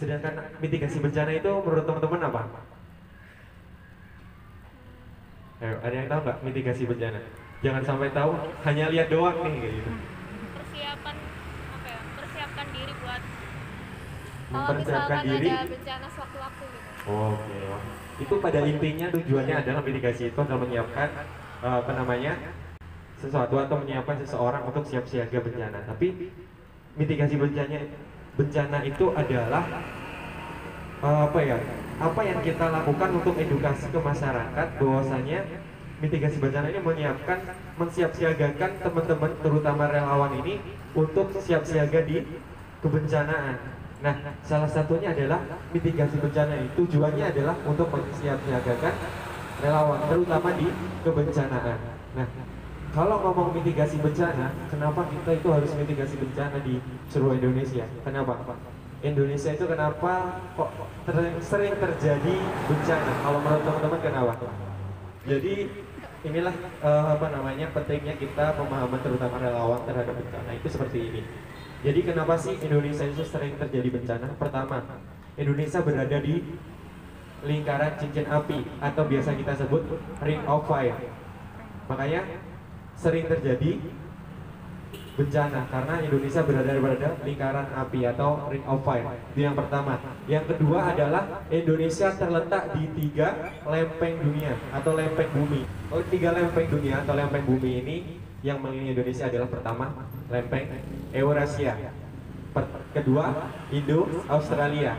Sedangkan mitigasi bencana itu menurut teman-teman apa? Ayo, ada yang tahu nggak mitigasi bencana? Jangan sampai tahu, hanya lihat doang nih kayak gitu. Persiapan apa ya? Persiapkan diri buat kalau Mempersiapkan misalkan diri. ada bencana sewaktu-waktu gitu. Oke, itu pada intinya tujuannya adalah mitigasi itu adalah menyiapkan apa namanya sesuatu atau menyiapkan seseorang untuk siap siaga bencana. Tapi mitigasi bencana itu adalah apa ya? Apa yang kita lakukan untuk edukasi ke masyarakat bahwasanya mitigasi bencana ini menyiapkan mensiapsiagakan teman-teman terutama relawan ini untuk siap siaga di kebencanaan. Nah, salah satunya adalah mitigasi bencana ini tujuannya adalah untuk mensiapsiagakan relawan terutama di kebencanaan. Nah, kalau ngomong mitigasi bencana, kenapa kita itu harus mitigasi bencana di seluruh Indonesia? Kenapa? Indonesia itu kenapa kok sering terjadi bencana? Kalau menurut teman-teman kenapa? Jadi inilah apa namanya pentingnya kita pemahaman terutama relawan terhadap bencana itu seperti ini. Jadi kenapa sih Indonesia itu sering terjadi bencana? Pertama, Indonesia berada di lingkaran cincin api atau biasa kita sebut ring of fire. Makanya sering terjadi bencana karena Indonesia berada pada lingkaran api atau ring of fire. Itu yang pertama. Yang kedua adalah Indonesia terletak di 3 lempeng dunia atau lempeng bumi. Oh, 3 lempeng dunia atau lempeng bumi ini yang mengelilingi Indonesia adalah pertama lempeng Eurasia, kedua Indo Australia,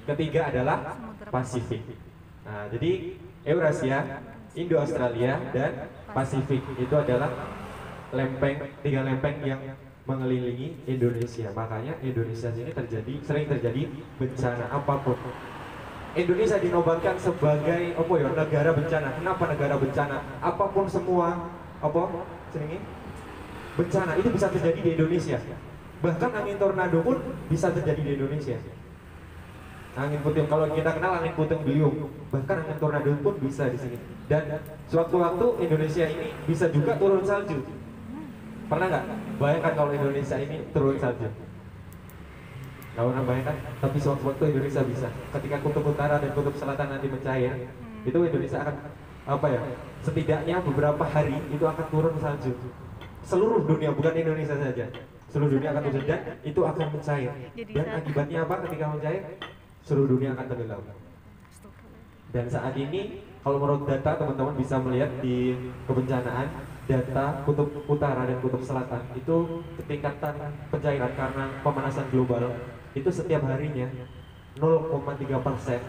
ketiga adalah Pasifik. Nah, jadi Eurasia, Indo Australia dan Pasifik itu adalah 3 lempeng yang mengelilingi Indonesia. Makanya Indonesia ini sering terjadi bencana apapun. Indonesia dinobatkan sebagai apa ya, negara bencana. Kenapa negara bencana? Apapun semua apa sini bencana itu bisa terjadi di Indonesia. Bahkan angin tornado pun bisa terjadi di Indonesia. Angin puting, kalau kita kenal angin puting beliung, bahkan angin tornado pun bisa di sini. Dan sewaktu-waktu Indonesia ini bisa juga turun salju. Pernah nggak bayangkan kalau Indonesia ini turun salju? Nggak pernah bayangkan, tapi sewaktu-waktu Indonesia bisa. Ketika kutub utara dan kutub selatan nanti mencair, itu Indonesia akan apa ya? Setidaknya beberapa hari itu akan turun salju. Seluruh dunia, bukan Indonesia saja. Seluruh dunia akan turun dan itu akan mencair. Dan akibatnya apa ketika mencair? Seluruh dunia akan tenggelam. Dan saat ini kalau menurut data teman-teman bisa melihat di kebencanaan data kutub utara dan kutub selatan itu ketingkatan pencairan karena pemanasan global itu setiap harinya 0,3%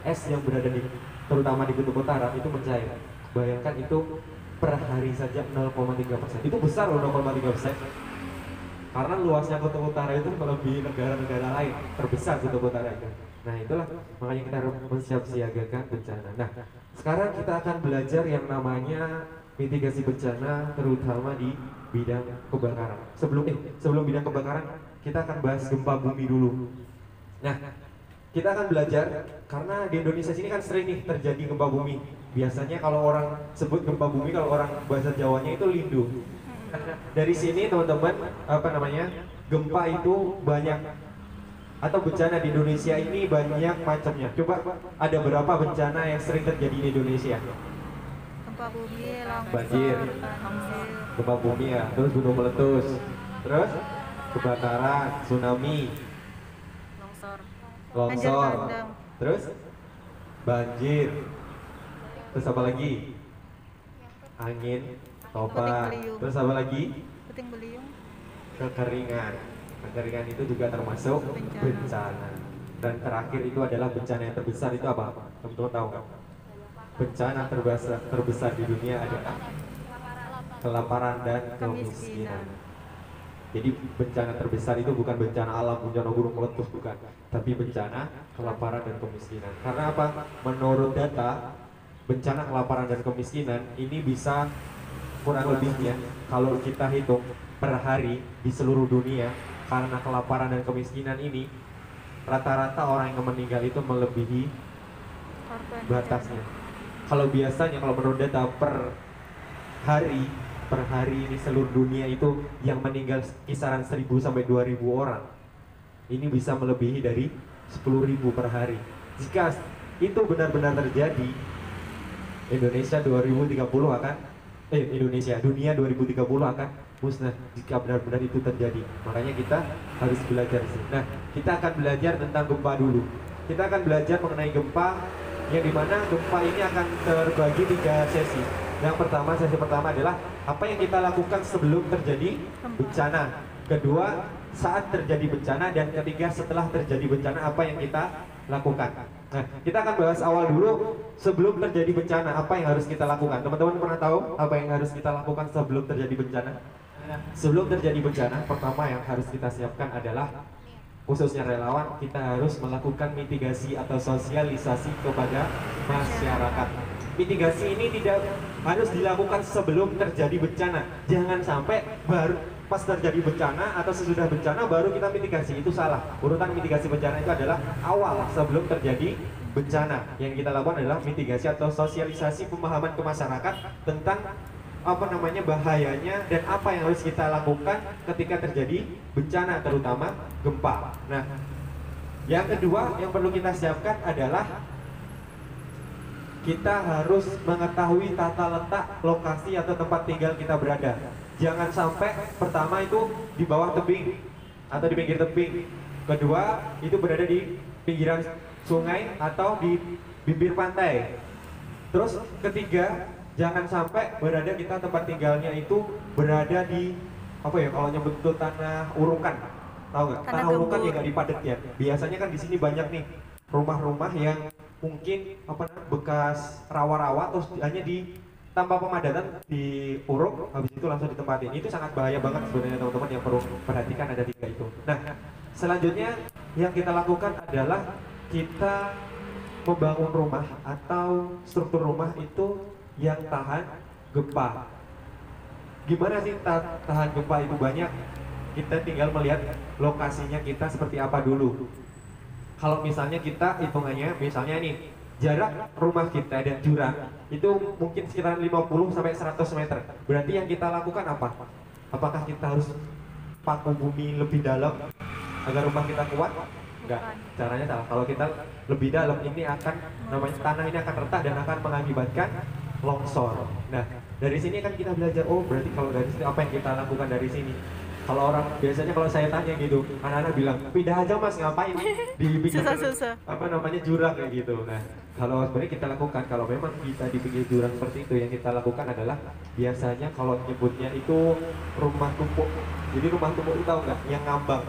es yang berada di terutama di kutub utara itu mencair. Bayangkan itu per hari saja 0,3%. Itu besar loh 0,3%. Karena luasnya kutub utara itu melebihi negara-negara lain, terbesar kutub utara itu. Nah itulah makanya kita harus mensiapsiagakan bencana. Nah sekarang kita akan belajar yang namanya mitigasi bencana terutama di bidang kebakaran. Sebelum bidang kebakaran kita akan bahas gempa bumi dulu. Nah kita akan belajar karena di Indonesia sini kan sering nih terjadi gempa bumi. Biasanya kalau orang sebut gempa bumi, kalau orang bahasa Jawanya itu lindu. Dari sini teman-teman apa namanya gempa itu banyak atau bencana di Indonesia ini banyak macamnya. Coba ada berapa bencana yang sering terjadi di Indonesia? Gempa bumi, longsor, Banjir, banjir, gempa bumi ya, terus gunung meletus, terus kebakaran, tsunami, longsor, longsor, bandang, terus banjir, terus apa lagi? Angin, topan, beliung. terus apa lagi? puting beliung, Kekeringan. Kekeringan itu juga termasuk bencana. Dan terakhir itu adalah bencana yang terbesar itu apa? Teman-teman tahu nggak? Bencana terbesar di dunia adalah kelaparan dan kemiskinan. Jadi bencana terbesar itu bukan bencana alam, bencana gunung meletus, bukan, tapi bencana kelaparan dan kemiskinan. Karena apa? Menurut data, bencana kelaparan dan kemiskinan ini bisa kurang lebihnya kalau kita hitung per hari di seluruh dunia karena kelaparan dan kemiskinan ini rata-rata orang yang meninggal itu melebihi batasnya. Kalau biasanya kalau menurut data per hari ini seluruh dunia itu yang meninggal kisaran 1000 sampai 2000 orang. ini bisa melebihi dari 10.000 per hari. Jika itu benar-benar terjadi, Indonesia 2030 akan dunia 2030 akan musnah jika benar-benar itu terjadi. Makanya kita harus belajar sih. Nah, kita akan belajar tentang gempa dulu. Kita akan belajar mengenai gempa, yang dimana gempa ini akan terbagi 3 sesi. Sesi pertama adalah apa yang kita lakukan sebelum terjadi bencana. Kedua, saat terjadi bencana, dan ketiga, setelah terjadi bencana apa yang kita lakukan. Nah, kita akan bahas awal dulu, sebelum terjadi bencana apa yang harus kita lakukan. Teman-teman pernah tahu apa yang harus kita lakukan sebelum terjadi bencana? Sebelum terjadi bencana, pertama yang harus kita siapkan adalah, khususnya relawan, kita harus melakukan mitigasi atau sosialisasi kepada masyarakat. Mitigasi ini tidak harus dilakukan sebelum terjadi bencana. Jangan sampai baru pas terjadi bencana atau sesudah bencana baru kita mitigasi. Itu salah. Urutan mitigasi bencana itu adalah awal, sebelum terjadi bencana. Yang kita lakukan adalah mitigasi atau sosialisasi pemahaman ke masyarakat tentang bahayanya dan apa yang harus kita lakukan ketika terjadi bencana, terutama gempa. Nah, yang kedua yang perlu kita siapkan adalah kita harus mengetahui tata letak lokasi atau tempat tinggal kita berada. Jangan sampai pertama itu di bawah tebing atau di pinggir tebing. Kedua, itu berada di pinggiran sungai atau di bibir pantai. Terus ketiga, jangan sampai berada kita tempat tinggalnya itu berada di kalau nyebut itu tanah urukan. Tahu nggak? Tanah urukan yang nggak dipadat ya. Biasanya kan di sini banyak nih rumah-rumah yang mungkin bekas rawa-rawa, terus hanya di tanpa pemadatan diuruk, habis itu langsung ditempatin. Itu sangat bahaya banget sebenarnya teman-teman, yang perlu perhatikan ada 3 itu. Nah, selanjutnya yang kita lakukan adalah kita membangun rumah atau struktur rumah itu yang tahan gempa. Gimana sih tahan gempa itu? Banyak. Kita tinggal melihat lokasinya kita seperti apa dulu. Kalau misalnya kita hitungannya, misalnya nih, jarak rumah kita dan jurang itu mungkin sekitar 50 sampai 100 meter. Berarti yang kita lakukan apa? Apakah kita harus paku bumi lebih dalam agar rumah kita kuat? Enggak, caranya salah. Kalau kita lebih dalam, ini akan tanah ini akan retak dan akan mengakibatkan longsor. Nah, dari sini kan kita belajar, oh berarti kalau dari sini apa yang kita lakukan dari sini. Kalau orang biasanya kalau saya tanya gitu, anak-anak bilang pindah aja mas, ngapain di pinggir jurang kayak gitu. Nah, kalau sebenarnya kita lakukan, kalau memang kita di pinggir jurang seperti itu, yang kita lakukan adalah biasanya kalau nyebutnya itu rumah tumpuk. Jadi rumah tumpuk itu tahu nggak? Yang ngambang.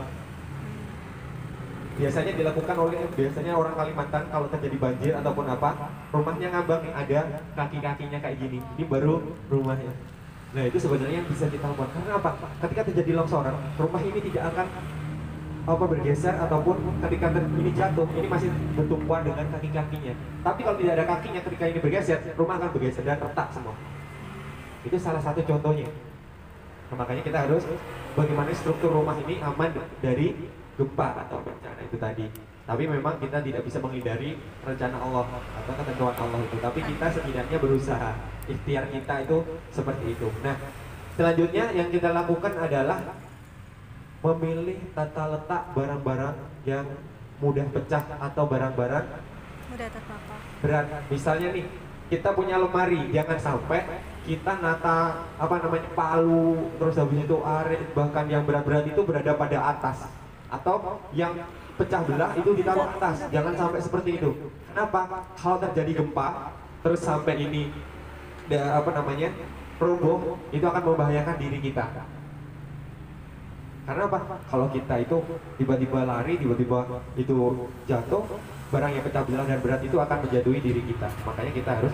Biasanya dilakukan oleh orang Kalimantan kalau terjadi banjir ataupun apa, rumahnya ngambang, yang ada kaki-kakinya kayak gini. Ini baru rumahnya. Nah, itu sebenarnya yang bisa kita lakukan. Karena apa? Ketika terjadi longsoran, rumah ini tidak akan bergeser, ataupun ketika ini jatuh, ini masih bertumpuan dengan kaki-kakinya. Tapi kalau tidak ada kakinya, ketika ini bergeser, rumah akan bergeser dan retak semua. Itu salah satu contohnya. Nah, makanya kita harus bagaimana struktur rumah ini aman dari gempa atau bencana itu tadi. Tapi memang kita tidak bisa menghindari rencana Allah atau ketentuan Allah itu. Tapi kita setidaknya berusaha. Ikhtiar kita itu seperti itu. Nah, selanjutnya yang kita lakukan adalah memilih tata letak barang-barang yang mudah pecah atau barang-barang mudah terpapar. berat. Misalnya nih, kita punya lemari, jangan sampai kita nata palu, terus habis itu arit, bahkan yang berat-berat itu berada pada atas, atau yang pecah belah itu ditaruh atas. Jangan sampai seperti itu. Kenapa? Kalau terjadi gempa terus sampai ini roboh, itu akan membahayakan diri kita. Karena apa? Kalau kita itu tiba-tiba lari, tiba-tiba itu jatuh, barang yang pecah belah dan berat itu akan menjatuhi diri kita. Makanya kita harus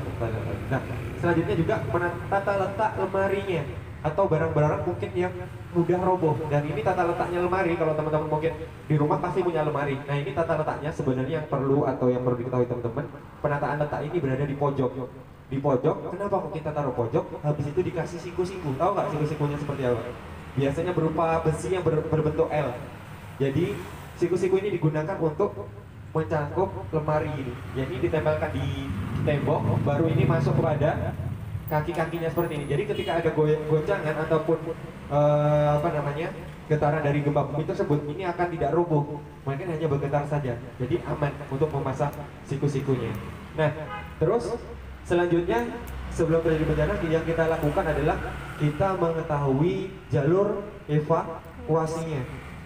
nah, selanjutnya juga menata letak lemarinya atau barang-barang mungkin yang mudah roboh. Dan ini tata letaknya lemari, kalau teman-teman mungkin di rumah pasti punya lemari. Nah, ini tata letaknya sebenarnya yang perlu diketahui teman-teman. Penataan letak ini berada di pojok. Di pojok, kenapa kok kita taruh pojok? Habis itu dikasih siku-siku. Tahu nggak siku-sikunya seperti apa? Biasanya berupa besi yang berbentuk L. Jadi siku-siku ini digunakan untuk mencangkup lemari ini. Jadi ditempelkan di tembok, baru ini masuk kepada kaki-kakinya seperti ini. Jadi ketika ada goncangan ataupun getaran dari gempa bumi tersebut, ini akan tidak roboh, mungkin hanya bergetar saja. Jadi aman untuk memasang siku-sikunya. Nah, terus selanjutnya sebelum terjadi bencana yang kita lakukan adalah kita mengetahui jalur evakuasinya.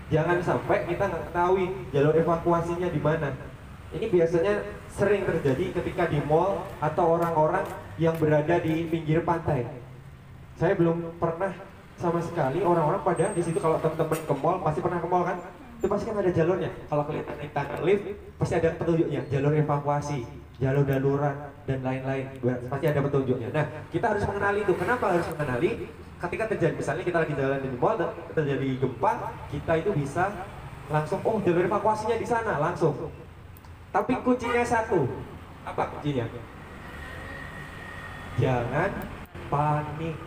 Jangan sampai kita nggak ketahui jalur evakuasinya di mana. Ini biasanya sering terjadi ketika di mall atau orang-orang yang berada di pinggir pantai. Saya belum pernah sama sekali orang-orang pada di situ. Kalau teman-teman ke mall, pasti pernah ke mall kan? Itu pasti kan ada jalurnya. Kalau kelihatan kita lift, pasti ada petunjuknya, jalur evakuasi, jalur darurat dan lain-lain. Pasti ada petunjuknya. Nah, kita harus mengenali itu. Kenapa harus mengenali? Ketika terjadi, misalnya kita lagi jalan di mall dan terjadi gempa, kita itu bisa langsung, oh jalur evakuasinya di sana, langsung. Tapi kuncinya satu. Apa kuncinya? Jangan panik.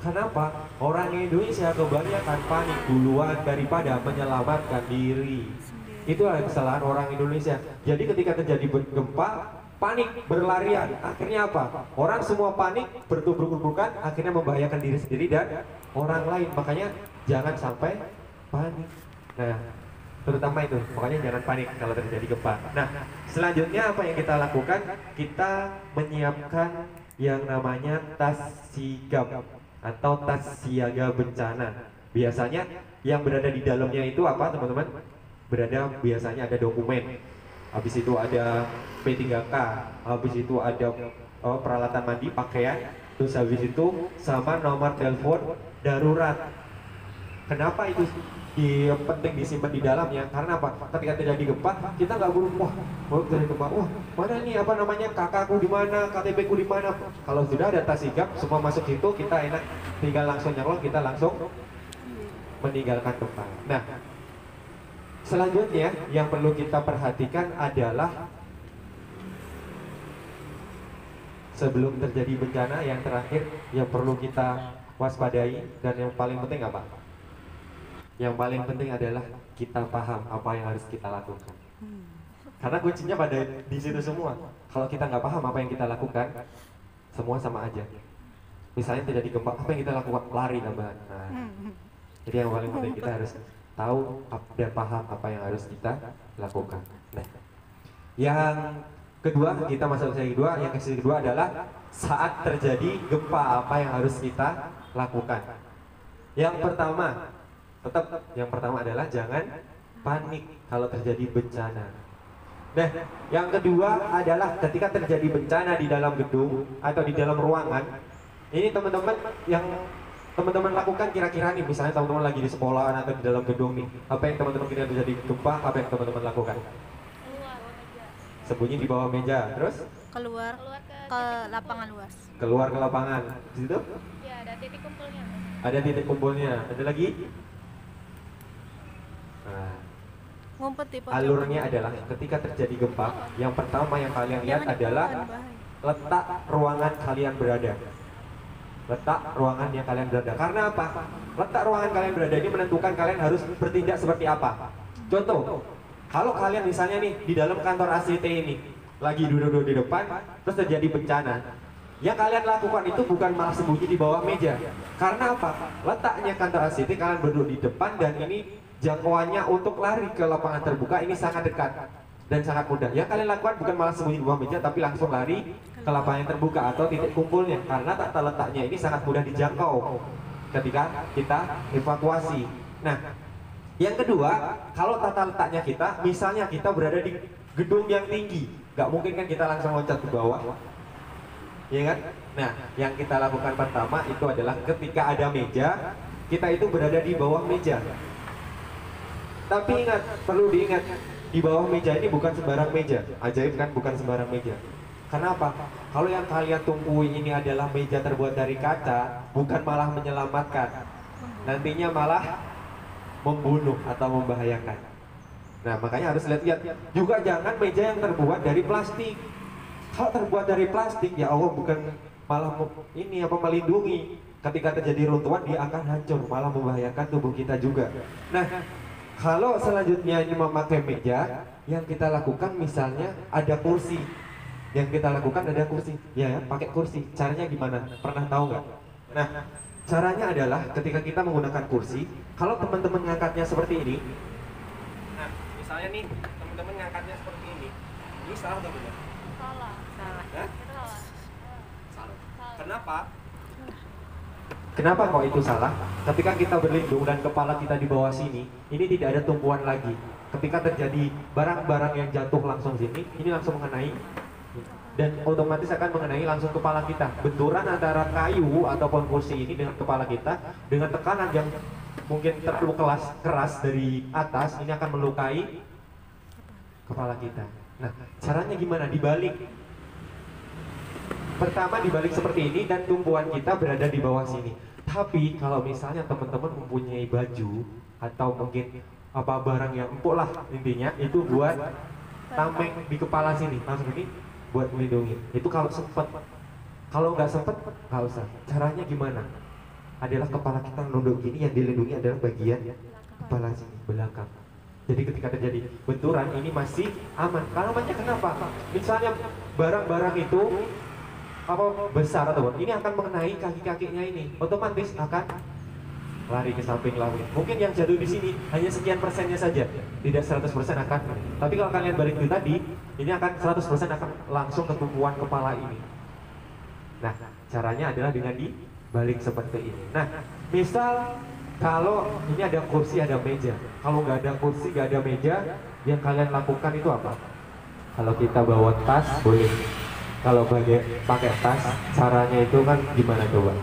Kenapa? Orang Indonesia kebanyakan panik duluan daripada menyelamatkan diri. Itu adalah kesalahan orang Indonesia. Jadi ketika terjadi gempa, panik, berlarian. Akhirnya apa? Orang semua panik, bertubruk-tubrukan, akhirnya membahayakan diri sendiri dan orang lain. Makanya jangan sampai panik. Nah, terutama itu, makanya jangan panik kalau terjadi gempa. Nah, selanjutnya apa yang kita lakukan? Kita menyiapkan yang namanya tas sigap atau tas siaga bencana. Biasanya yang berada di dalamnya itu apa, teman-teman? Biasanya ada dokumen, habis itu ada P3K, habis itu ada peralatan mandi, pakaian, terus habis itu sama nomor telepon darurat. Kenapa itu penting disimpan di dalamnya? Karena apa? Ketika terjadi gempa, kita nggak buru, wah terjadi gempa, wah mana nih kakakku di mana, KTP ku di mana? Kalau sudah ada tas sigap, semua masuk situ, kita enak tinggal langsung nyalon, kita langsung meninggalkan tempat. Nah, selanjutnya yang perlu kita perhatikan adalah sebelum terjadi bencana, yang terakhir yang perlu kita waspadai dan yang paling penting apa? Yang paling penting adalah kita paham apa yang harus kita lakukan. Karena kuncinya pada di situ semua. Kalau kita nggak paham apa yang kita lakukan, semua sama aja. Misalnya terjadi gempa, apa yang kita lakukan? Lari tambahan. Nah, jadi yang paling penting kita harus tahu dan paham apa yang harus kita lakukan. Nah, yang kedua, kita masuk ke kedua. Yang kedua adalah saat terjadi gempa, apa yang harus kita lakukan. Yang pertama adalah jangan panik kalau terjadi bencana. Nah, yang kedua adalah ketika terjadi bencana di dalam gedung atau di dalam ruangan, ini teman-teman yang teman-teman lakukan kira-kira nih, misalnya teman-teman lagi di sekolah atau di dalam gedung nih, apa yang teman-teman ketika terjadi gempa, apa yang teman-teman lakukan? Sembunyi di bawah meja, terus? Keluar ke lapangan luas. Keluar ke lapangan, di situ? Ya, ada titik kumpulnya. Ada titik kumpulnya, ada lagi? Nah, Ngumpet di pojok. alurnya adalah ketika terjadi gempa, yang pertama yang kalian lihat adalah letak ruangan kalian berada. Letak ruangan yang kalian berada. Karena apa? Letak ruangan kalian berada ini menentukan kalian harus bertindak seperti apa. Contoh, kalau kalian misalnya nih di dalam kantor ACT ini lagi duduk di depan, terus terjadi bencana, yang kalian lakukan itu bukan malah sembunyi di bawah meja. Karena apa? Letaknya kantor ACT, kalian berduduk di depan dan ini jangkauannya untuk lari ke lapangan terbuka ini sangat dekat dan sangat mudah. Yang kalian lakukan bukan malah sembunyi di bawah meja, tapi langsung lari ke lapangan terbuka atau titik kumpulnya, karena tata letaknya ini sangat mudah dijangkau ketika kita evakuasi. Nah, yang kedua, kalau tata letaknya kita, misalnya kita berada di gedung yang tinggi, nggak mungkin kan kita langsung loncat ke bawah, ya kan? Nah, yang kita lakukan pertama itu adalah ketika ada meja, kita itu berada di bawah meja. Tapi ingat, perlu diingat, di bawah meja ini bukan sembarang meja. Ajaib kan, bukan sembarang meja. Kenapa? Kalau yang kalian tumpuin ini adalah meja terbuat dari kaca, bukan malah menyelamatkan, nantinya malah membunuh atau membahayakan. Nah, makanya harus lihat-lihat. Juga jangan meja yang terbuat dari plastik. Kalau terbuat dari plastik, ya Allah, bukan malah melindungi. Ketika terjadi runtuhan, dia akan hancur, malah membahayakan tubuh kita juga. Nah, kalau selanjutnya ini memakai meja, yang kita lakukan misalnya ada kursi. Yang kita lakukan ada kursi, ya, pakai kursi. Caranya gimana? Pernah tahu nggak? Nah, caranya adalah ketika kita menggunakan kursi, kalau teman-teman ngangkatnya seperti ini, nah, misalnya nih, teman-teman ngangkatnya seperti ini salah atau benar? Salah. Salah. Hah? Itu salah. Salah. Salah. Kenapa? Kenapa kok itu salah? Ketika kita berlindung dan kepala kita di bawah sini, ini tidak ada tumpuan lagi. Ketika terjadi barang-barang yang jatuh langsung sini, ini langsung mengenai dan otomatis akan mengenai langsung kepala kita. Benturan antara kayu ataupun kursi ini dengan kepala kita dengan tekanan yang mungkin terlalu keras dari atas, ini akan melukai kepala kita. Nah, caranya gimana? Dibalik. Pertama dibalik seperti ini dan tumpuan kita berada di bawah sini. Tapi kalau misalnya teman-teman mempunyai baju atau mungkin apa barang yang empuk lah intinya, itu buat tameng di kepala sini, langsung ini buat melindungi. Itu kalau sempet. Kalau nggak sempet nggak usah. Caranya gimana? Adalah kepala kita nunduk gini, yang dilindungi adalah bagian kepala sini belakang. Jadi ketika terjadi benturan ini masih aman. Karena banyak kenapa? Misalnya barang-barang itu apa besar atau ini akan mengenai kaki-kakinya ini, otomatis akan lari ke samping lagi. Mungkin yang jatuh di sini hanya sekian persennya saja, tidak 100% akan. Tapi kalau kalian balik ke tadi, ini akan 100% akan langsung ke tumpuan kepala ini. Nah, caranya adalah dengan dibalik seperti ini. Nah, misal kalau ini ada kursi, ada meja. Kalau nggak ada kursi, nggak ada meja, yang kalian lakukan itu apa? Kalau kita bawa tas, boleh. Kalau pakai tas, caranya itu kan gimana coba?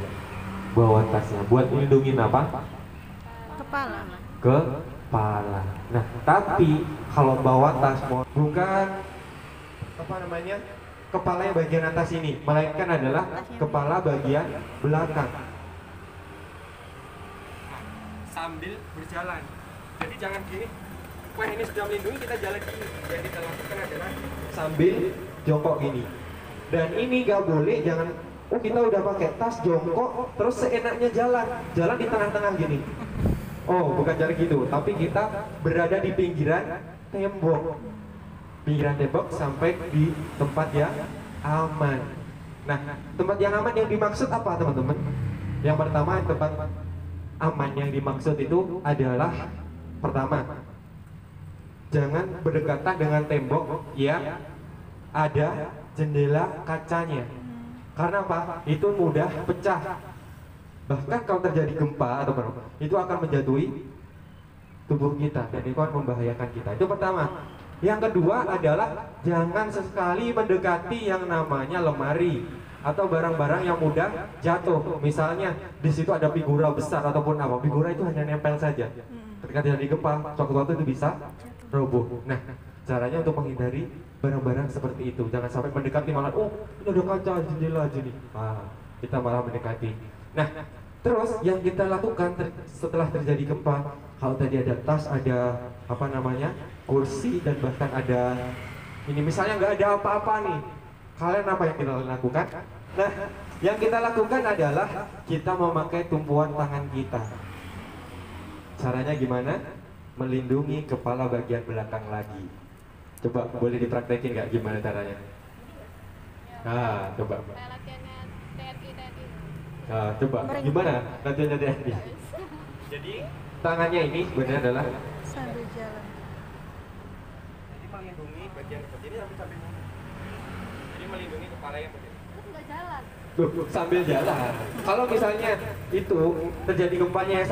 Bawa tasnya, buat melindungi apa? Kepala. Kepala. Nah, tapi kalau bawa tas bukan apa namanya? Kepala yang bagian atas ini, melainkan adalah kepala bagian belakang. Sambil berjalan. Jadi jangan gini. Wah, ini sudah melindungi, kita jalan gini. Yang kita lakukan adalah sambil jongkok gini. Dan ini gak boleh, jangan kita udah pakai tas jongkok terus seenaknya jalan di tengah-tengah gini. Oh, bukan cara gitu, tapi kita berada di pinggiran tembok sampai di tempat yang aman. Nah, tempat yang aman yang dimaksud apa teman-teman? Yang pertama, tempat aman yang dimaksud itu adalah pertama, jangan berdekatan dengan tembok yang ada jendela kacanya. Karena apa? Itu mudah pecah. Bahkan kalau terjadi gempa atau apa, itu akan menjatuhi tubuh kita dan itu akan membahayakan kita. Itu pertama. Yang kedua adalah jangan sesekali mendekati yang namanya lemari atau barang-barang yang mudah jatuh. Misalnya di situ ada figura besar ataupun apa, figura itu hanya nempel saja. Ketika terjadi gempa, suatu-suatu itu bisa roboh. Nah, caranya untuk menghindari barang-barang seperti itu, jangan sampai mendekati malah, oh ini ada kaca jendela aja nih, kita malah mendekati. Nah, terus yang kita lakukan setelah terjadi gempa, kalau tadi ada tas, ada apa namanya kursi dan bahkan ada ini misalnya nggak ada apa-apa nih, kalian apa yang kita lakukan? Nah, yang kita lakukan adalah kita memakai tumpuan tangan kita. Caranya gimana? Melindungi kepala bagian belakang lagi. Coba boleh dipraktekin nggak gimana caranya? Coba. Kayak latihannya TNI. Coba gimana latihannya TNI? Jadi tangannya ini sebenarnya adalah Sambil jalan. jadi melindungi bagian seperti ini sambil jadi melindungi kepala yang seperti ini. Terus nggak jalan. Sambil jalan. Kalau misalnya itu terjadi gempanya yang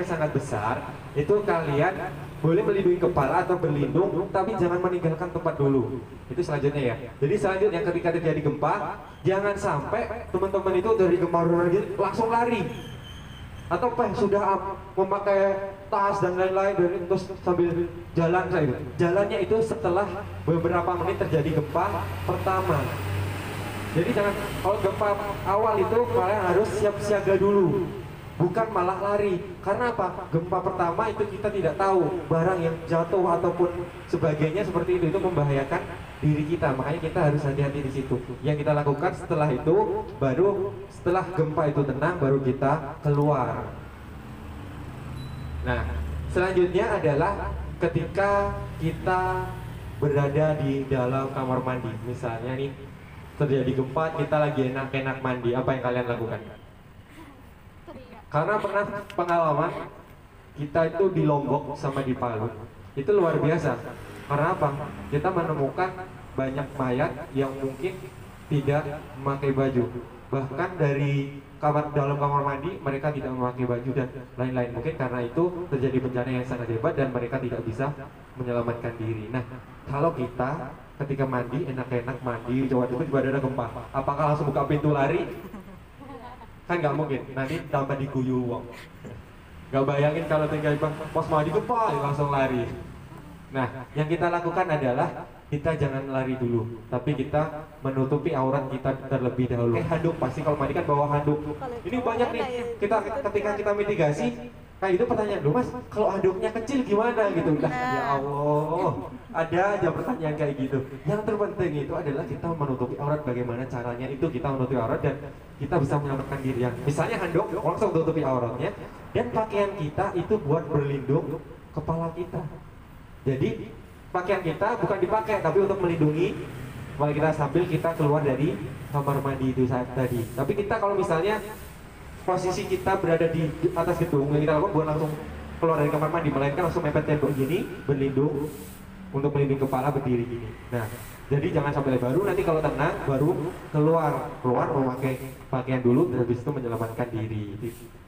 sangat besar, itu kalian boleh melindungi kepala atau berlindung, tapi jangan meninggalkan tempat dulu. Itu selanjutnya ya. Jadi selanjutnya ketika terjadi gempa, jangan sampai teman-teman itu dari gempa langsung lari. Atau sudah memakai tas dan lain-lain dan terus sambil jalan saja. Jalannya itu setelah beberapa menit terjadi gempa pertama. Jadi jangan, kalau gempa awal itu kalian harus siap siaga dulu, bukan malah lari. Karena apa? Gempa pertama itu kita tidak tahu barang yang jatuh ataupun sebagainya seperti itu membahayakan diri kita. Makanya kita harus hati-hati di situ. Yang kita lakukan setelah itu, baru setelah gempa itu tenang, baru kita keluar. Nah, selanjutnya adalah ketika kita berada di dalam kamar mandi. Misalnya nih terjadi gempa, kita lagi enak-enak mandi, apa yang kalian lakukan? Teriak. Karena pernah pengalaman kita itu di Lombok sama di Palu, itu luar biasa. Karena apa? Kita menemukan banyak mayat yang mungkin tidak memakai baju. Bahkan dari dalam kamar mandi mereka tidak memakai baju dan lain-lain. Mungkin karena itu terjadi bencana yang sangat hebat dan mereka tidak bisa menyelamatkan diri. Nah, kalau kita ketika mandi enak-enak mandi, coba tiba-tiba ada gempa, apakah langsung buka pintu lari? Kan nggak mungkin. Nanti tambah diguyur uang. Gak bayangin kalau tiba-tiba pas mandi gempa langsung lari. Nah, yang kita lakukan adalah kita jangan lari dulu, tapi kita menutupi aurat kita terlebih dahulu. Handuk, pasti kalau mandi kan bawa handuk. Ini banyak nih, ketika kita mitigasi, kayak itu pertanyaan, loh mas, kalau handuknya kecil gimana gitu? Nah, ya Allah, ada aja pertanyaan kayak gitu. Yang terpenting itu adalah kita menutupi aurat. Bagaimana caranya itu kita menutupi aurat dan kita bisa menyelamatkan diri. Misalnya handuk, langsung tutupi auratnya, dan pakaian kita itu buat berlindung kepala kita. Jadi pakaian kita bukan dipakai tapi untuk melindungi kepala kita sambil kita keluar dari kamar mandi itu saat tadi. Tapi kita kalau misalnya posisi kita berada di atas gedung, yang kita lakukan bukan langsung keluar dari kamar mandi, melainkan langsung mepet tembok gini, berlindung untuk melindungi kepala, berdiri gini. Nah, jadi jangan sampai baru nanti kalau tenang baru keluar memakai pakaian dulu, dan habis itu menyelamatkan diri,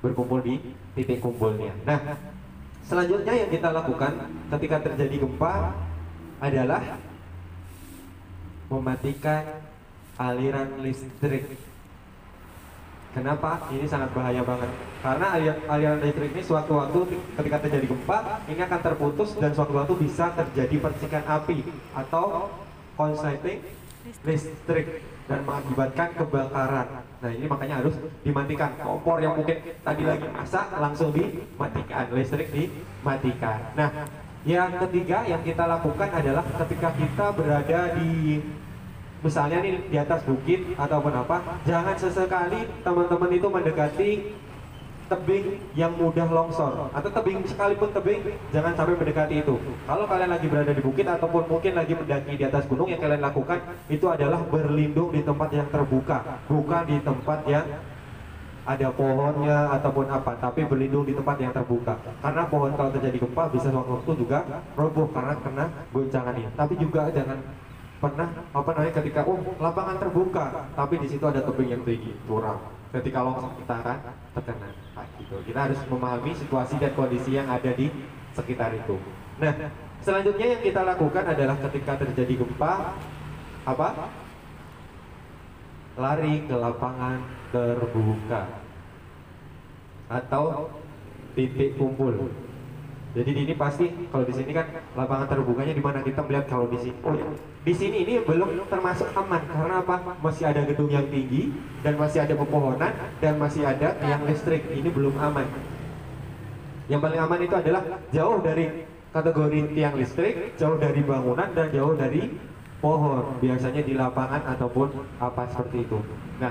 berkumpul di titik kumpulnya. Nah, selanjutnya yang kita lakukan ketika terjadi gempa adalah mematikan aliran listrik. Kenapa? Ini sangat bahaya banget. Karena aliran listrik ini suatu waktu ketika terjadi gempa ini akan terputus dan suatu waktu bisa terjadi percikan api atau konsleting listrik dan mengakibatkan kebakaran. Nah, ini makanya harus dimatikan. Kompor yang mungkin tadi lagi masak langsung dimatikan, listrik dimatikan. Nah, yang ketiga yang kita lakukan adalah ketika kita berada di misalnya nih di atas bukit ataupun apa, jangan sesekali teman-teman itu mendekati tebing yang mudah longsor atau tebing, sekalipun tebing jangan sampai mendekati itu. Kalau kalian lagi berada di bukit ataupun mungkin lagi mendaki di atas gunung, yang kalian lakukan itu adalah berlindung di tempat yang terbuka, bukan di tempat yang ada pohonnya ataupun apa, tapi berlindung di tempat yang terbuka. Karena pohon kalau terjadi gempa bisa waktu juga roboh karena kena goncangan ini. Tapi juga jangan pernah ketika lapangan terbuka tapi di situ ada tebing yang tinggi, kurang, ketika longsor kita akan terkena. Nah, gitu. Kita harus memahami situasi dan kondisi yang ada di sekitar itu. Nah, selanjutnya yang kita lakukan adalah ketika terjadi gempa apa? Lari ke lapangan terbuka atau titik kumpul. Jadi ini pasti kalau di sini kan lapangan terbukanya di mana kita melihat kalau di sini. Oh, di sini ini belum termasuk aman karena apa? Masih ada gedung yang tinggi dan masih ada pepohonan dan masih ada tiang listrik. Ini belum aman. Yang paling aman itu adalah jauh dari kategori tiang listrik, jauh dari bangunan dan jauh dari pohon. Biasanya di lapangan ataupun apa seperti itu. Nah,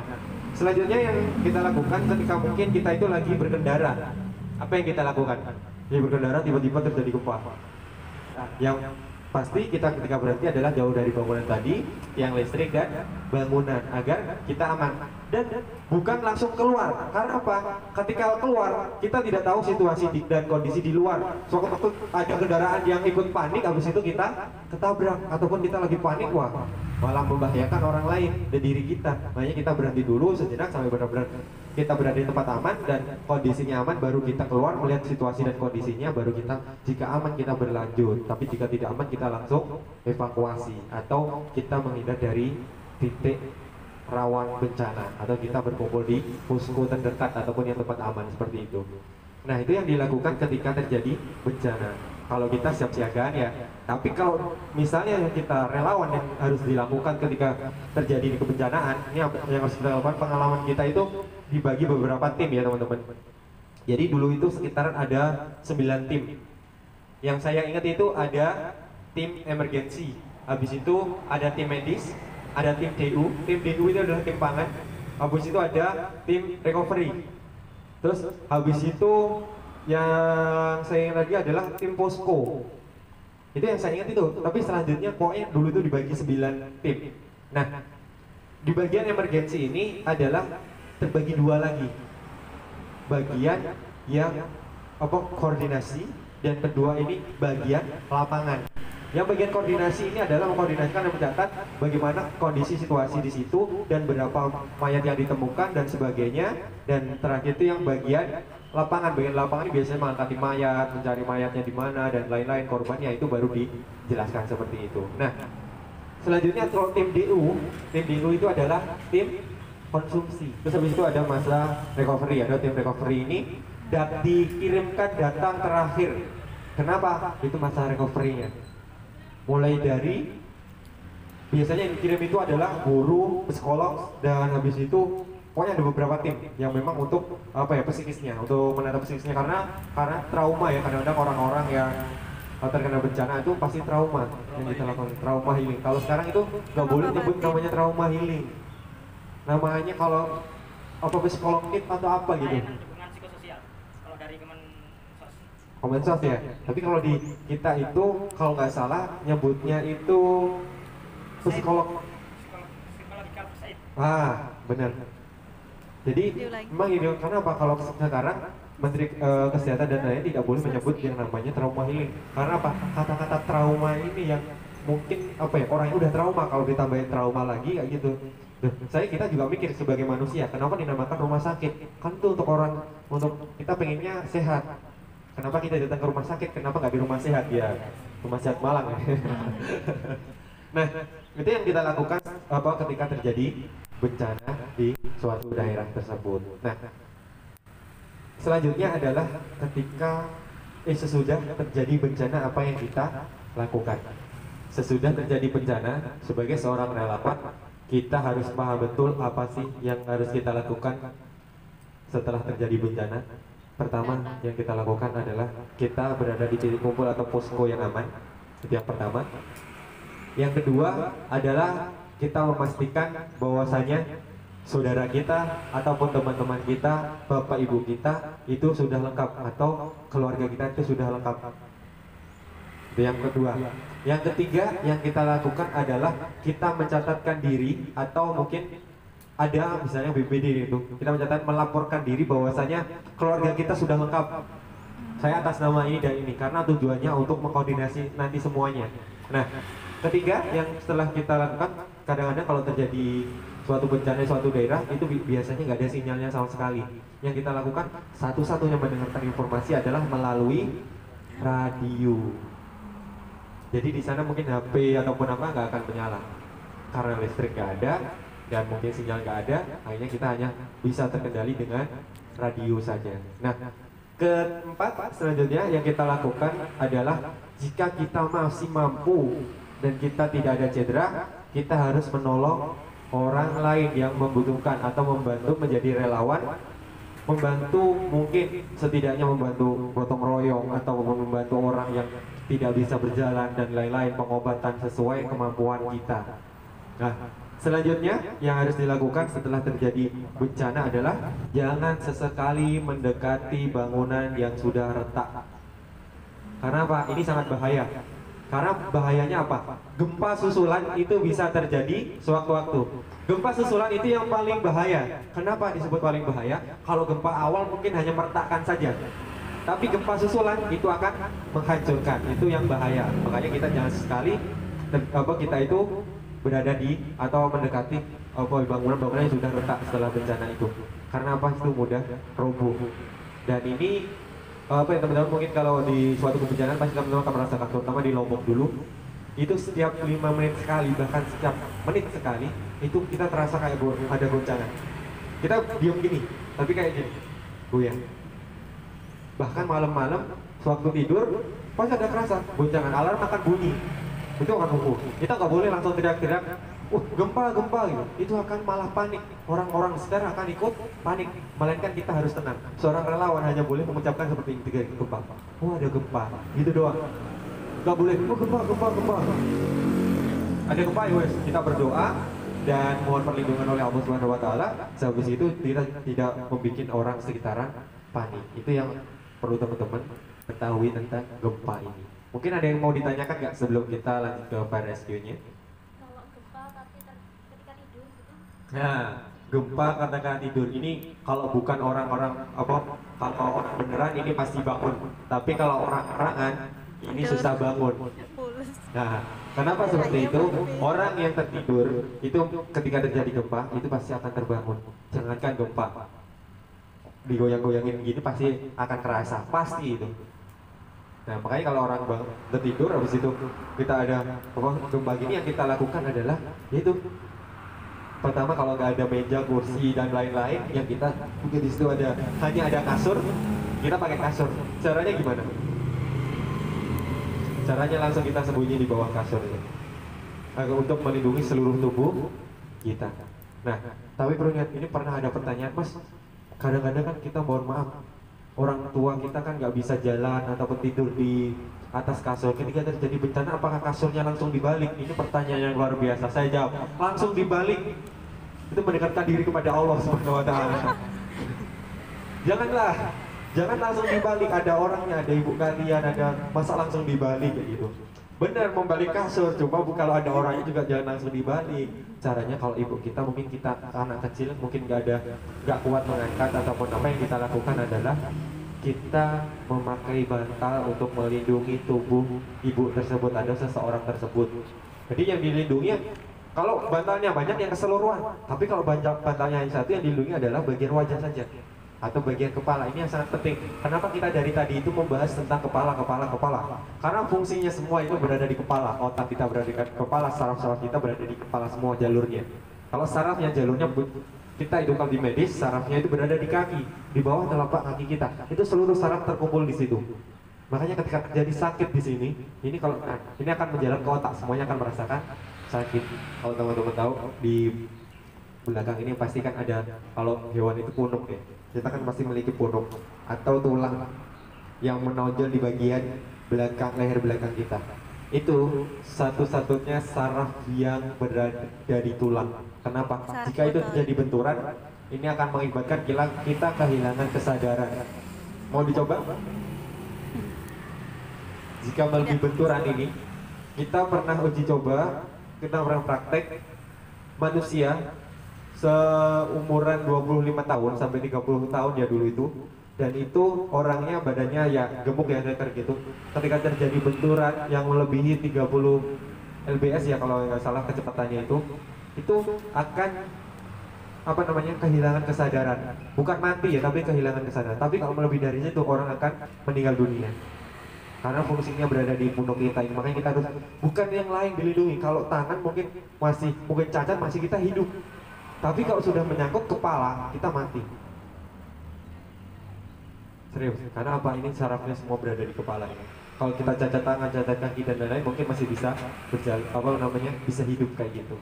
selanjutnya yang kita lakukan ketika mungkin kita itu lagi berkendara. Apa yang kita lakukan? Jadi berkendara tiba-tiba terjadi gempa. Nah, yang pasti kita ketika berhenti adalah jauh dari bangunan tadi, tiang listrik dan bangunan agar kita aman. Dan bukan langsung keluar. Karena apa? Ketika keluar kita tidak tahu situasi dan kondisi di luar. Suatu waktu ada kendaraan yang ikut panik, habis itu kita ketabrak ataupun kita lagi panik, wah malah membahayakan orang lain dan diri kita. Makanya kita berhenti dulu sejenak sampai benar-benar kita berada di tempat aman dan kondisinya aman, baru kita keluar melihat situasi dan kondisinya, baru kita jika aman kita berlanjut, tapi jika tidak aman kita langsung evakuasi atau kita menghindar dari titik rawan bencana atau kita berkumpul di posko terdekat ataupun yang tempat aman seperti itu. Nah, itu yang dilakukan ketika terjadi bencana. Kalau kita siap-siagaan ya. Tapi kalau misalnya kita relawan yang harus dilakukan ketika terjadi kebencanaan, ini yang harus kita lakukan, pengalaman kita itu dibagi beberapa tim ya teman-teman. Jadi dulu itu sekitaran ada 9 tim. Yang saya ingat itu ada tim emergency, habis itu ada tim medis, ada tim DU. Tim DU itu adalah tim pangan. Habis itu ada tim recovery. Terus habis itu yang saya ingat lagi adalah tim posko. Itu yang saya ingat itu. Tapi selanjutnya pokoknya dulu itu dibagi 9 tim. Nah, di bagian emergensi ini adalah terbagi dua lagi. Bagian yang koordinasi, dan kedua ini bagian lapangan. Yang bagian koordinasi ini adalah mengkoordinasikan dan mencatat bagaimana kondisi situasi di situ dan berapa mayat yang ditemukan dan sebagainya. Dan terakhir itu yang bagian lapangan. Bagian lapangan ini biasanya mengangkati mayat, mencari mayatnya di mana dan lain-lain, korbannya itu baru dijelaskan seperti itu. Nah, selanjutnya kalau tim DU itu adalah tim konsumsi. Terus habis itu ada masa recovery. Ada tim recovery ini dikirimkan data terakhir. Kenapa? Itu masa recovery-nya. Mulai dari biasanya yang dikirim itu adalah guru, psikolog, dan habis itu pokoknya ada beberapa tim yang memang untuk psikisnya, untuk menata psikisnya karena trauma ya. Kadang-kadang orang-orang yang terkena bencana itu pasti trauma yang kita lakukan, trauma healing. Kalau sekarang itu nggak boleh nyebut namanya trauma healing, namanya kalau psikolog kit atau apa gitu. Dukungan psikososial kalau dari Kemensos ya. Tapi kalau di kita itu kalau nggak salah nyebutnya itu psikolog. Psikologikal Said. Benar. Jadi memang ini karena apa? Kalau sekarang Menteri Kesehatan dan lain tidak boleh menyebut yang namanya trauma healing. Karena apa? Kata-kata trauma ini yang mungkin orang yang udah trauma, kalau ditambahin trauma lagi kayak gitu. Kita juga mikir sebagai manusia, kenapa dinamakan rumah sakit? Kan itu untuk kita pengennya sehat. Kenapa kita datang ke rumah sakit? Kenapa nggak di rumah sehat ya? Rumah sehat Malang ya. Nah, itu yang kita lakukan ketika terjadi bencana di suatu daerah tersebut. Nah, selanjutnya adalah ketika sesudah terjadi bencana apa yang kita lakukan. Sesudah terjadi bencana, sebagai seorang relawan, kita harus paham betul apa sih yang harus kita lakukan setelah terjadi bencana. Pertama yang kita lakukan adalah kita berada di titik kumpul atau posko yang aman. Itu yang pertama. Yang kedua adalah kita memastikan bahwasanya saudara kita ataupun teman-teman kita, bapak ibu kita itu sudah lengkap atau keluarga kita itu sudah lengkap. Itu yang kedua. Yang ketiga yang kita lakukan adalah kita mencatatkan diri atau mungkin ada misalnya BPD itu, kita mencatat melaporkan diri bahwasanya keluarga kita sudah lengkap. Saya atas nama ini dan ini karena tujuannya untuk mengkoordinasi nanti semuanya. Nah, ketiga yang setelah kita lakukan, kadang-kadang kalau terjadi suatu bencana di suatu daerah itu biasanya nggak ada sinyalnya sama sekali. Yang kita lakukan satu-satunya mendengarkan informasi adalah melalui radio. Jadi di sana mungkin HP ataupun apa nggak akan menyala karena listrik nggak ada dan mungkin sinyal nggak ada. Akhirnya kita hanya bisa terkendali dengan radio saja. Nah, keempat selanjutnya yang kita lakukan adalah jika kita masih mampu dan kita tidak ada cedera, kita harus menolong orang lain yang membutuhkan atau membantu menjadi relawan, membantu mungkin setidaknya membantu gotong royong atau membantu orang yang tidak bisa berjalan dan lain-lain, pengobatan sesuai kemampuan kita. Nah, selanjutnya yang harus dilakukan setelah terjadi bencana adalah jangan sesekali mendekati bangunan yang sudah retak. Karena apa? Ini sangat bahaya. Karena bahayanya apa? Gempa susulan itu bisa terjadi sewaktu-waktu. Gempa susulan itu yang paling bahaya. Kenapa disebut paling bahaya? Kalau gempa awal mungkin hanya meretakkan saja. Tapi gempa susulan itu akan menghancurkan. Itu yang bahaya. Makanya kita jangan sekali kita itu berada di atau mendekati bangunan-bangunan yang sudah retak setelah bencana itu. Karena apa? Itu mudah roboh. Dan ini teman-teman mungkin kalau di suatu kebencanaan pasti teman-teman akan merasakan, terutama di Lombok dulu. Itu setiap 5 menit sekali, bahkan setiap menit sekali itu kita terasa kayak ada goncangan. Kita diam gini, tapi kayak gini, goyang. Bahkan malam-malam sewaktu tidur pasti ada kerasa goncangan, alarm akan bunyi. Itu akan lumpuh. Kita nggak boleh langsung teriak-teriak, gempa gitu. Itu akan malah panik. Orang-orang sekitar akan ikut panik. Melainkan kita harus tenang. Seorang relawan hanya boleh mengucapkan seperti ini, 3 gempa. Ada gempa. Gitu doang. Nggak boleh. Gempa. Ada gempa ya wes. Kita berdoa dan mohon perlindungan oleh Allah Subhanahu Wa Taala. Sehabis itu kita tidak membuat orang sekitaran panik. Itu yang perlu teman-teman ketahui tentang gempa ini. Mungkin ada yang mau ditanyakan nggak sebelum kita lanjut ke fire rescue-nya? Kalau gempa tapi ketika tidur gitu. Nah, gempa katakan tidur ini kalau bukan orang-orang apa, kalau orang beneran ini pasti bangun. Tapi kalau orang-orangan ini susah bangun. Pulus. Nah, kenapa seperti itu? Orang yang tertidur itu ketika terjadi gempa itu pasti akan terbangun. Jangankan gempa, digoyang-goyangin gini pasti akan kerasa, pasti itu. Nah, makanya kalau orang tertidur habis itu kita ada apa, gempa gini, yang kita lakukan adalah yaitu pertama kalau nggak ada meja, kursi dan lain-lain, yang kita mungkin di situ hanya ada kasur, kita pakai kasur. Caranya gimana? Caranya langsung kita sembunyi di bawah kasur itu, untuk melindungi seluruh tubuh kita. Nah, tapi perlu ingat, ini pernah ada pertanyaan, Mas, kadang-kadang kan kita mohon maaf, orang tua kita kan nggak bisa jalan ataupun tidur di atas kasur. Ketika terjadi bencana, apakah kasurnya langsung dibalik? Ini pertanyaan yang luar biasa. Saya jawab, langsung dibalik. Itu mendekatkan diri kepada Allah Subhanahu wa Ta'ala. Jangan langsung dibalik. Ada orangnya, ada ibu kalian, ada masa langsung dibalik kayak gitu. Benar, membalik kasur, cuma kalau ada orangnya juga jangan langsung dibalik. Caranya kalau ibu kita, mungkin kita anak kecil mungkin nggak kuat mengangkat ataupun apa, yang kita lakukan adalah kita memakai bantal untuk melindungi tubuh ibu tersebut, ada seseorang tersebut. Jadi yang dilindungi, kalau bantalnya banyak yang keseluruhan, tapi kalau bantalnya yang satu, yang dilindungi adalah bagian wajah saja atau bagian kepala. Ini yang sangat penting. Kenapa kita dari tadi itu membahas tentang kepala? Karena fungsinya semua itu berada di kepala. Otak kita berada di kepala, saraf-saraf kita berada di kepala, semua jalurnya. Kalau sarafnya, jalurnya kita itu kalau di medis, sarafnya itu berada di kaki, di bawah telapak kaki kita. Itu seluruh saraf terkumpul di situ. Makanya ketika terjadi sakit di sini, ini akan menjalar ke otak, semuanya akan merasakan sakit. Kalau teman-teman tahu di belakang ini pasti kan ada, kalau hewan itu punuk ya. Kita kan pasti memiliki punuk atau tulang yang menonjol di bagian belakang, leher belakang kita. Itu satu-satunya saraf yang berada di tulang. Kenapa? Jika itu terjadi benturan, ini akan mengakibatkan kita kehilangan kesadaran. Mau dicoba? Jika melalui benturan ini, kita pernah uji coba, kita pernah praktek manusia seumuran 25 tahun sampai 30 tahun ya dulu itu, dan itu orangnya badannya ya gemuk ya, neter gitu. Ketika terjadi benturan yang melebihi 30 lbs ya kalau nggak salah kecepatannya itu akan kehilangan kesadaran. Bukan mati ya, tapi kehilangan kesadaran. Tapi kalau melebihi dari itu orang akan meninggal dunia. Karena fungsinya berada di punuk kita. Makanya kita harus, bukan yang lain dilindungi. Kalau tangan mungkin cacat, masih kita hidup. Tapi kalau sudah menyangkut kepala, kita mati. Serius, karena apa? Ini sarafnya semua berada di kepala ini. Kalau kita cacat tangan, cacat kaki dan lain-lain, mungkin masih bisa berjalan, bisa hidup kayak gitu.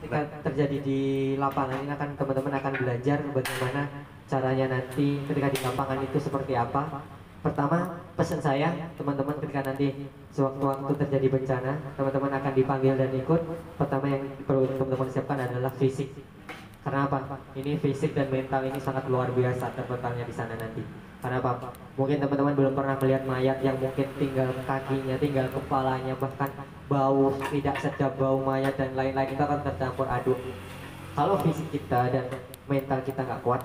Ketika terjadi di lapangan ini teman-teman akan belajar bagaimana caranya nanti ketika di lapangan itu seperti apa. Pertama, pesan saya, teman-teman ketika nanti sewaktu-waktu terjadi bencana, teman-teman akan dipanggil dan ikut. Pertama yang perlu teman-teman siapkan adalah fisik. Karena apa? Ini fisik dan mental ini sangat luar biasa terbentalnya di sana nanti. Karena apa? Mungkin teman-teman belum pernah melihat mayat yang mungkin tinggal kakinya, tinggal kepalanya, bahkan bau tidak sedap, bau mayat dan lain-lain, itu akan tercampur aduk. Kalau fisik kita dan mental kita nggak kuat,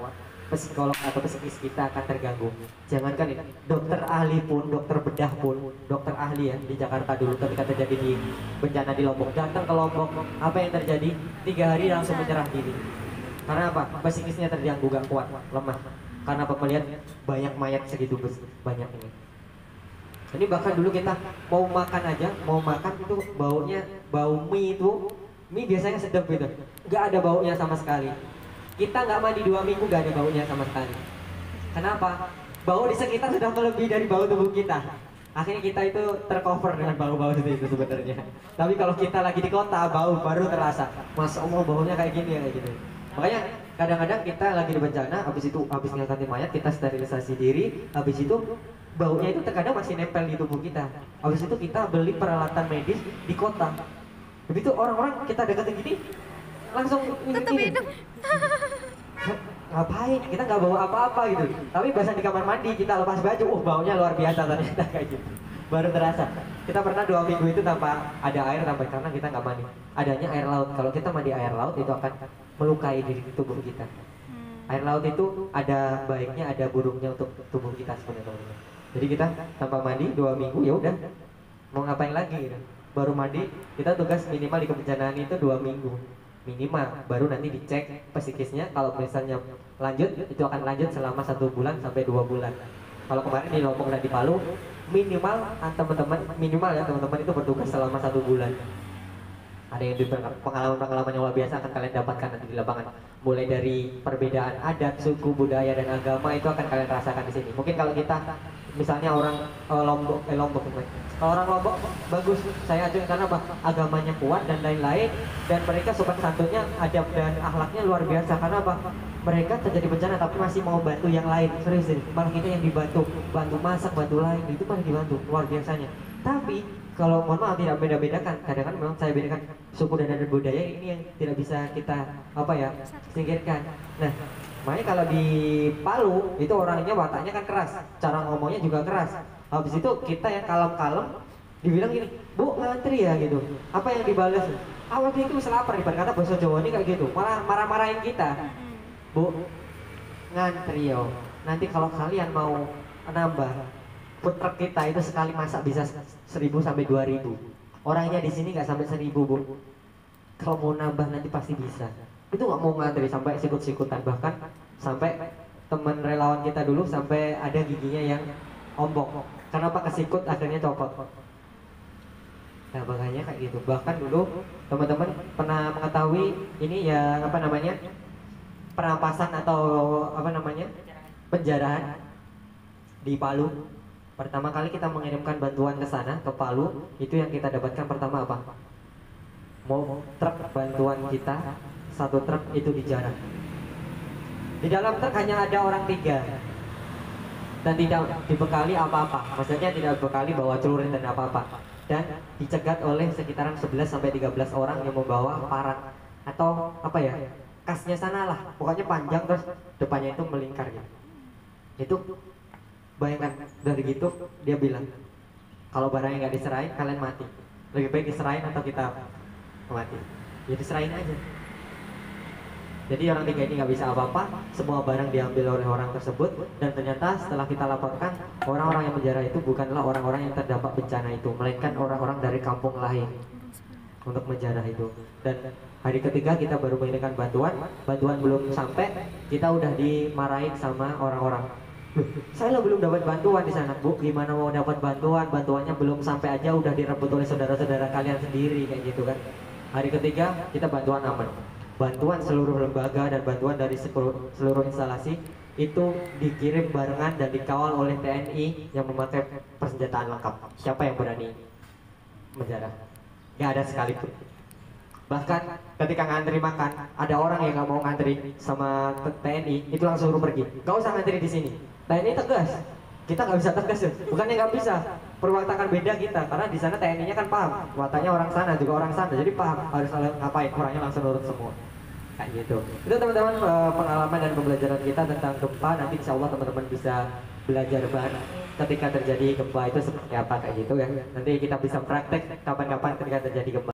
psikolog atau psikis kita akan terganggu. Jangankan ini, dokter ahli pun, dokter bedah pun, dokter ahli ya di Jakarta dulu ketika terjadi di bencana di Lombok, datang ke Lombok, apa yang terjadi? 3 hari langsung menyerah diri. Karena apa? Psikisnya terganggu, gak kuat, lemah. Karena apa? Melihat banyak mayat segitu banyak ini. Ini bahkan dulu kita mau makan aja, mau makan itu bau mie itu, mie biasanya sedap gitu, gak ada baunya sama sekali. Kita nggak mandi 2 minggu gak ada baunya sama sekali. Kenapa? Bau di sekitar sudah melebihi dari bau tubuh kita. Akhirnya kita itu tercover dengan bau-bau itu sebenarnya. Tapi kalau kita lagi di kota, bau baru terasa. Masya Allah, baunya kayak gini ya, kayak gini. Makanya kadang-kadang kita lagi di bencana, habis ngangkatin mayat, kita sterilisasi diri, habis itu baunya itu terkadang masih nempel di tubuh kita. Habis itu kita beli peralatan medis di kota. Begitu orang-orang kita deketin gini, langsung Tetap hidup. Ngapain? Kita nggak bawa apa-apa gitu. Tapi bahasa di kamar mandi kita lepas baju, baunya luar biasa ternyata kayak gitu. Baru terasa. kita pernah 2 minggu itu tanpa ada air, tanpa karena kita nggak mandi. Adanya air laut. Kalau kita mandi air laut itu akan melukai diri tubuh kita. Air laut itu ada baiknya, ada buruknya untuk tubuh kita sebenarnya, teman-teman. Jadi kita tanpa mandi 2 minggu ya udah mau ngapain lagi gitu. Baru mandi kita tugas minimal di kebencanaan itu 2 minggu minimal, baru nanti dicek psikisnya. Kalau misalnya lanjut itu akan lanjut selama 1 bulan sampai 2 bulan. Kalau kemarin di Lombok dan di Palu minimal teman-teman itu bertugas selama 1 bulan. Ada yang pengalaman-pengalaman yang luar biasa akan kalian dapatkan nanti di lapangan. Mulai dari perbedaan adat, suku, budaya, dan agama itu akan kalian rasakan di sini. Mungkin kalau kita misalnya orang Lombok, kalau orang Lombok bagus, saya ajuin karena agamanya kuat dan lain-lain, dan mereka sopan santunnya, adab dan akhlaknya luar biasa. Karena mereka terjadi bencana tapi masih mau bantu yang lain. Serius ini, malah kita yang dibantu, bantu masak, bantu lain, itu malah dibantu luar biasanya. Tapi kalau mohon maaf tidak beda-bedakan, kadang-kadang memang saya bedakan suku dan adat budaya ini yang tidak bisa kita singkirkan. Nah, makanya kalau di Palu itu orangnya wataknya kan keras, cara ngomongnya juga keras. Habis itu kita yang kalem-kalem dibilang gini, Bu ngantri ya gitu. Apa yang dibalas? Awalnya itu bisa lapar, ibarat kata bahasa Jawa ini kayak gitu, malah marah-marahin kita. Bu ngantri yo. Nanti kalau kalian mau nambah food truck kita itu sekali masak bisa 1.000 sampai 2.000. Orangnya di sini nggak sampai 1.000, Bu. Kalau mau nambah nanti pasti bisa. Itu nggak mau ngantri sampai sikut-sikutan, bahkan sampai teman relawan kita dulu sampai ada giginya yang ompong. Kenapa kesikut akhirnya copot. Nah makanya kayak gitu. Bahkan dulu teman-teman pernah mengetahui ini ya perampasan atau penjarahan di Palu. Pertama kali kita mengirimkan bantuan ke sana, ke Palu, itu yang kita dapatkan pertama apa? Mau truk bantuan kita, 1 truk itu dijarah. Di dalam truk hanya ada orang 3 dan tidak dibekali apa-apa. Maksudnya tidak dibekali bawa celurit dan apa-apa. Dan dicegat oleh sekitaran 11-13 orang yang membawa parang atau kasnya sana lah. Pokoknya panjang terus depannya itu melingkar gitu. Itu bayangkan dari gitu dia bilang kalau barangnya nggak diserahin kalian mati, lebih baik diserahin atau kita mati, ya diserahin aja. Jadi orang 3 ini nggak bisa apa-apa, semua barang diambil oleh orang tersebut. Dan ternyata setelah kita laporkan, orang-orang yang penjara itu bukanlah orang-orang yang terdampak bencana itu, melainkan orang-orang dari kampung lain untuk menjarah itu. Dan hari ketiga kita baru mengirimkan bantuan belum sampai kita udah dimarahin sama orang-orang. Saya belum dapat bantuan di sana, Bu. Gimana mau dapat bantuan? Bantuannya belum sampai aja udah direbut oleh saudara-saudara kalian sendiri kayak gitu kan. Hari ketiga kita bantuan aman. Bantuan seluruh lembaga dan bantuan dari seluruh instalasi itu dikirim barengan dan dikawal oleh TNI yang memakai persenjataan lengkap. Siapa yang berani menjarah? Gak ada sekalipun. Bahkan ketika ngantri makan, ada orang yang nggak mau ngantri sama TNI, itu langsung suruh pergi. Gak usah ngantri di sini. TNI tegas, kita nggak bisa tegas ya. Bukannya nggak bisa, perwatakan beda kita. Karena di sana TNI-nya kan paham, wataknya orang sana juga orang sana, jadi paham harus ngapain. Orangnya langsung nurut semua. Kayak gitu. Itu teman-teman pengalaman dan pembelajaran kita tentang gempa. Nanti insya Allah teman-teman bisa belajar banget ketika terjadi gempa itu seperti apa kayak gitu ya. Nanti kita bisa praktek kapan-kapan ketika terjadi gempa.